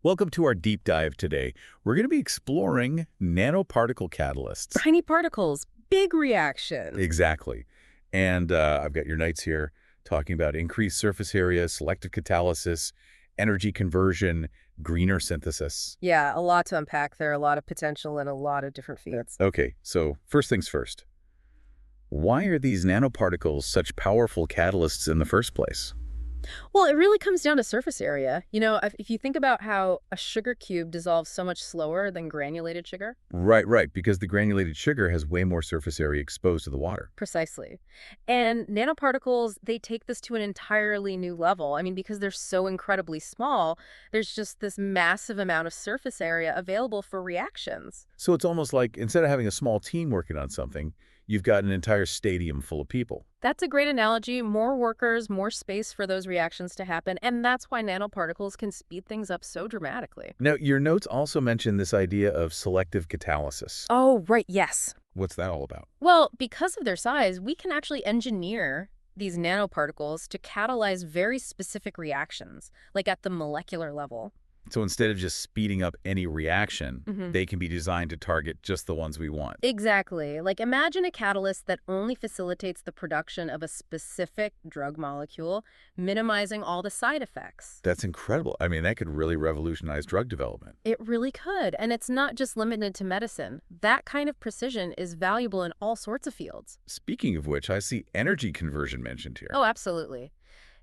Welcome to our deep dive today. We're going to be exploring nanoparticle catalysts. Tiny particles, big reactions. Exactly. And I've got your notes here talking about increased surface area, selective catalysis, energy conversion, greener synthesis. Yeah, a lot to unpack there, a lot of potential in a lot of different fields. Okay, so first things first. Why are these nanoparticles such powerful catalysts in the first place? Well, it really comes down to surface area. If you think about how a sugar cube dissolves so much slower than granulated sugar. Right, because the granulated sugar has way more surface area exposed to the water. Precisely. And nanoparticles, they take this to an entirely new level. I mean, because they're so incredibly small, there's just this massive amount of surface area available for reactions. So it's almost like instead of having a small team working on something, you've got an entire stadium full of people. That's a great analogy. More workers, more space for those reactions to happen, and that's why nanoparticles can speed things up so dramatically. Now, your notes also mention this idea of selective catalysis. Oh, right, yes. What's that all about? Well, because of their size, we can actually engineer these nanoparticles to catalyze very specific reactions, like at the molecular level. So instead of just speeding up any reaction, hmm they can be designed to target just the ones we want. Exactly. Like imagine a catalyst that only facilitates the production of a specific drug molecule, minimizing all the side effects. That's incredible. I mean, that could really revolutionize drug development. It really could. And it's not just limited to medicine. That kind of precision is valuable in all sorts of fields. Speaking of which, I see energy conversion mentioned here. Oh, absolutely.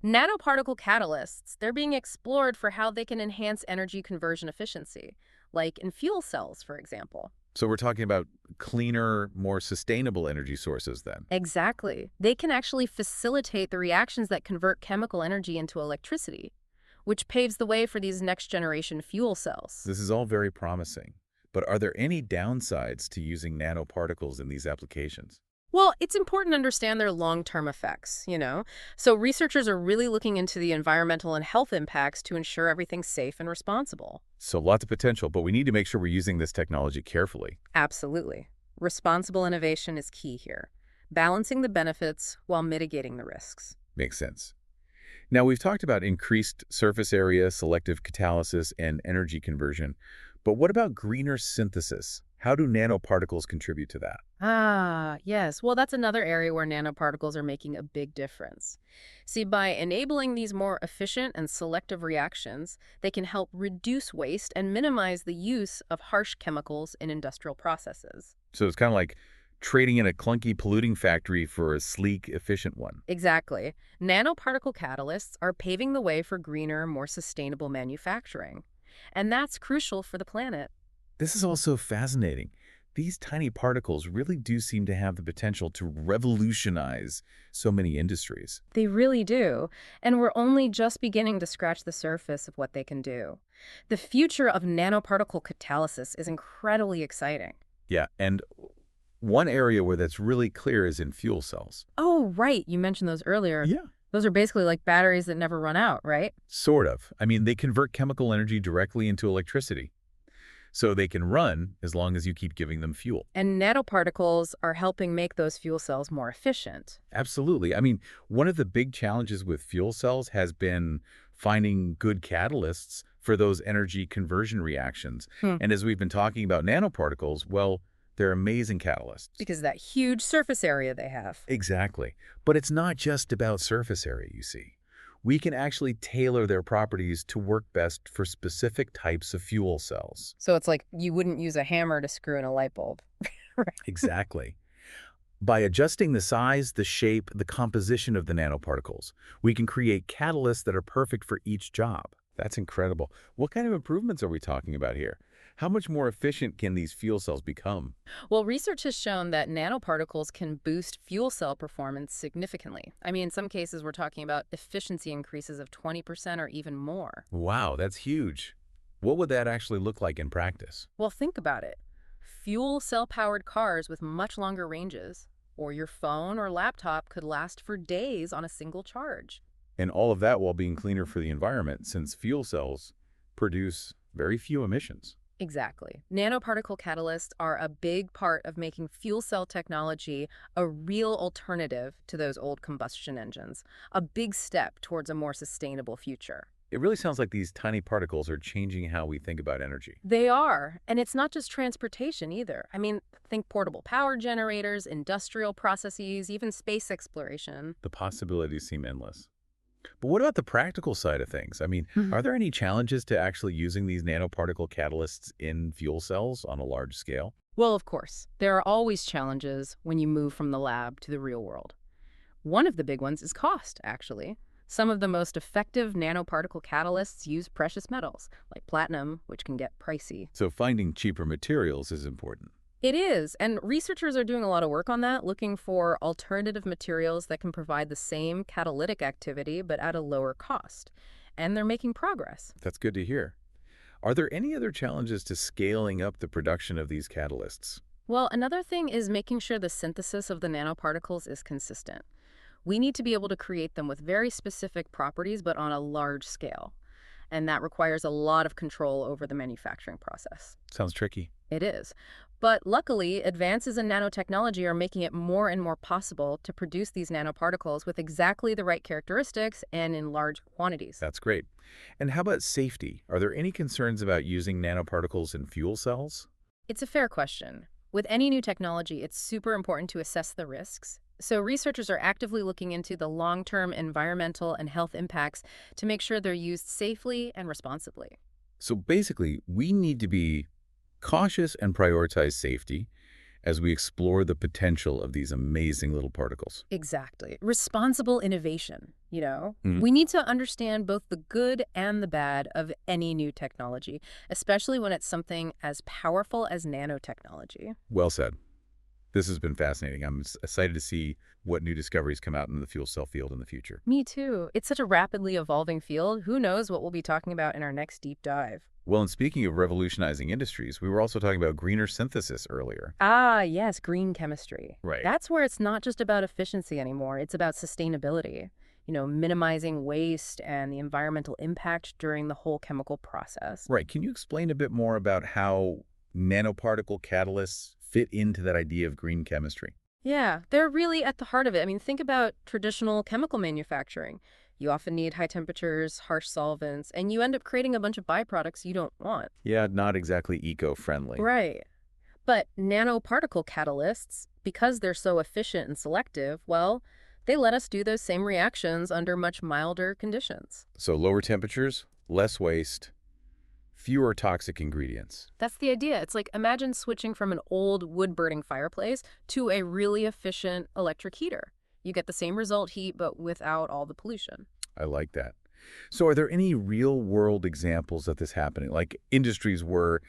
Nanoparticle catalysts, they're being explored for how they can enhance energy conversion efficiency, like in fuel cells, for example. So we're talking about cleaner, more sustainable energy sources then. Exactly. They can actually facilitate the reactions that convert chemical energy into electricity, which paves the way for these next-generation fuel cells. This is all very promising. But are there any downsides to using nanoparticles in these applications? Well, it's important to understand their long-term effects. So researchers are really looking into the environmental and health impacts to ensure everything's safe and responsible. So lots of potential, but we need to make sure we're using this technology carefully. Absolutely. Responsible innovation is key here, balancing the benefits while mitigating the risks. Makes sense. Now, we've talked about increased surface area, selective catalysis, and energy conversion. But what about greener synthesis? How do nanoparticles contribute to that? Ah, yes. Well, that's another area where nanoparticles are making a big difference. See, by enabling these more efficient and selective reactions, they can help reduce waste and minimize the use of harsh chemicals in industrial processes. So it's kind of like trading in a clunky polluting factory for a sleek, efficient one. Exactly. Nanoparticle catalysts are paving the way for greener, more sustainable manufacturing. And that's crucial for the planet. This is also fascinating. These tiny particles really do seem to have the potential to revolutionize so many industries. They really do. And we're only just beginning to scratch the surface of what they can do. The future of nanoparticle catalysis is incredibly exciting. Yeah, and one area where that's really clear is in fuel cells. Oh, right. You mentioned those earlier. Yeah. Those are basically like batteries that never run out, right? Sort of. I mean, they convert chemical energy directly into electricity. So they can run as long as you keep giving them fuel. And nanoparticles are helping make those fuel cells more efficient. Absolutely. I mean, one of the big challenges with fuel cells has been finding good catalysts for those energy conversion reactions. Hmm. And as we've been talking about nanoparticles, well, they're amazing catalysts. Because of that huge surface area they have. Exactly. But it's not just about surface area, you see. We can actually tailor their properties to work best for specific types of fuel cells. So it's like you wouldn't use a hammer to screw in a light bulb. Right. Exactly. By adjusting the size, the shape, the composition of the nanoparticles, we can create catalysts that are perfect for each job. That's incredible. What kind of improvements are we talking about here? How much more efficient can these fuel cells become? Well, research has shown that nanoparticles can boost fuel cell performance significantly. I mean, in some cases, we're talking about efficiency increases of 20% or even more. Wow, that's huge. What would that actually look like in practice? Well, think about it. Fuel cell-powered cars with much longer ranges, or your phone or laptop could last for days on a single charge. And all of that while being cleaner for the environment, since fuel cells produce very few emissions. Exactly. Nanoparticle catalysts are a big part of making fuel cell technology a real alternative to those old combustion engines, a big step towards a more sustainable future. It really sounds like these tiny particles are changing how we think about energy. They are. And it's not just transportation either. I mean, think portable power generators, industrial processes, even space exploration. The possibilities seem endless. But what about the practical side of things? I mean, Mhm. are there any challenges to actually using these nanoparticle catalysts in fuel cells on a large scale? Well, of course, there are always challenges when you move from the lab to the real world. One of the big ones is cost, actually. Some of the most effective nanoparticle catalysts use precious metals, like platinum, which can get pricey. So finding cheaper materials is important. It is, and researchers are doing a lot of work on that, looking for alternative materials that can provide the same catalytic activity but at a lower cost. And they're making progress. That's good to hear. Are there any other challenges to scaling up the production of these catalysts? Well, another thing is making sure the synthesis of the nanoparticles is consistent. We need to be able to create them with very specific properties, but on a large scale. And that requires a lot of control over the manufacturing process. Sounds tricky. It is. But luckily, advances in nanotechnology are making it more and more possible to produce these nanoparticles with exactly the right characteristics and in large quantities. That's great. And how about safety? Are there any concerns about using nanoparticles in fuel cells? It's a fair question. With any new technology, it's super important to assess the risks. So researchers are actively looking into the long-term environmental and health impacts to make sure they're used safely and responsibly. So basically, we need to be cautious and prioritize safety as we explore the potential of these amazing little particles. Exactly. Responsible innovation, you know? Mhm. We need to understand both the good and the bad of any new technology, especially when it's something as powerful as nanotechnology. Well said. This has been fascinating. I'm excited to see what new discoveries come out in the fuel cell field in the future. Me too. It's such a rapidly evolving field. Who knows what we'll be talking about in our next deep dive? Well, and speaking of revolutionizing industries, we were also talking about greener synthesis earlier. Ah, yes, green chemistry. Right. That's where it's not just about efficiency anymore. It's about sustainability, minimizing waste and the environmental impact during the whole chemical process. Right. Can you explain a bit more about how nanoparticle catalysts fit into that idea of green chemistry? Yeah, they're really at the heart of it. I mean, think about traditional chemical manufacturing. You often need high temperatures, harsh solvents, and you end up creating a bunch of byproducts you don't want. Yeah, not exactly eco-friendly. Right. But nanoparticle catalysts, because they're so efficient and selective, well, they let us do those same reactions under much milder conditions. So lower temperatures, less waste, fewer toxic ingredients. That's the idea. It's like imagine switching from an old wood-burning fireplace to a really efficient electric heater. You get the same result heat, but without all the pollution. I like that. So are there any real-world examples of this happening, like industries where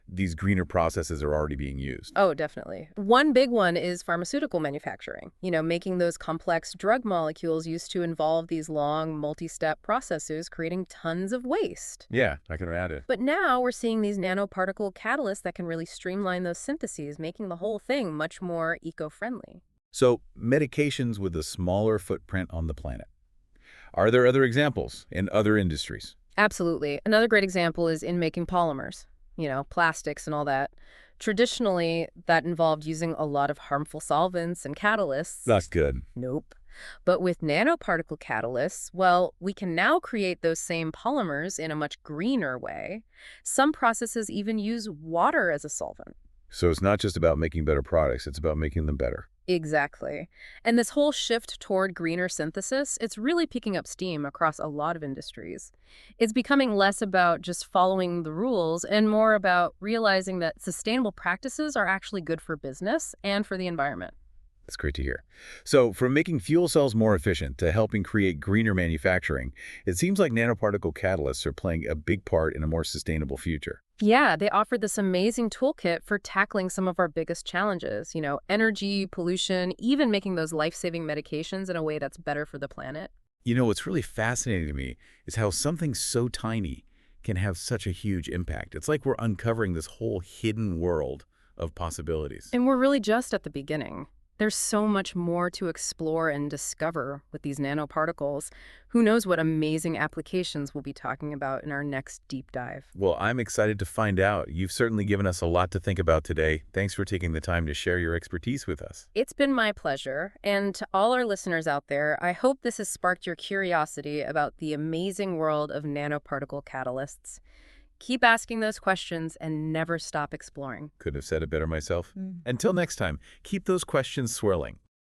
these greener processes are already being used? Oh, definitely. One big one is pharmaceutical manufacturing, making those complex drug molecules used to involve these long multi-step processes, creating tons of waste. Yeah, I can add it. But now we're seeing these nanoparticle catalysts that can really streamline those syntheses, making the whole thing much more eco-friendly. So medications with a smaller footprint on the planet. Are there other examples in other industries? Absolutely. Another great example is in making polymers, plastics and all that. Traditionally, that involved using a lot of harmful solvents and catalysts. That's good. Nope. But with nanoparticle catalysts, well, we can now create those same polymers in a much greener way. Some processes even use water as a solvent. So it's not just about making better products, it's about making them better. Exactly. And this whole shift toward greener synthesis, it's really picking up steam across a lot of industries. It's becoming less about just following the rules and more about realizing that sustainable practices are actually good for business and for the environment. That's great to hear. So from making fuel cells more efficient to helping create greener manufacturing, it seems like nanoparticle catalysts are playing a big part in a more sustainable future. Yeah, they offer this amazing toolkit for tackling some of our biggest challenges, energy, pollution, even making those life-saving medications in a way that's better for the planet. What's really fascinating to me is how something so tiny can have such a huge impact. It's like we're uncovering this whole hidden world of possibilities. And we're really just at the beginning. There's so much more to explore and discover with these nanoparticles. Who knows what amazing applications we'll be talking about in our next deep dive. Well, I'm excited to find out. You've certainly given us a lot to think about today. Thanks for taking the time to share your expertise with us. It's been my pleasure. And to all our listeners out there, I hope this has sparked your curiosity about the amazing world of nanoparticle catalysts. Keep asking those questions and never stop exploring. Couldn't have said it better myself. Until next time, keep those questions swirling.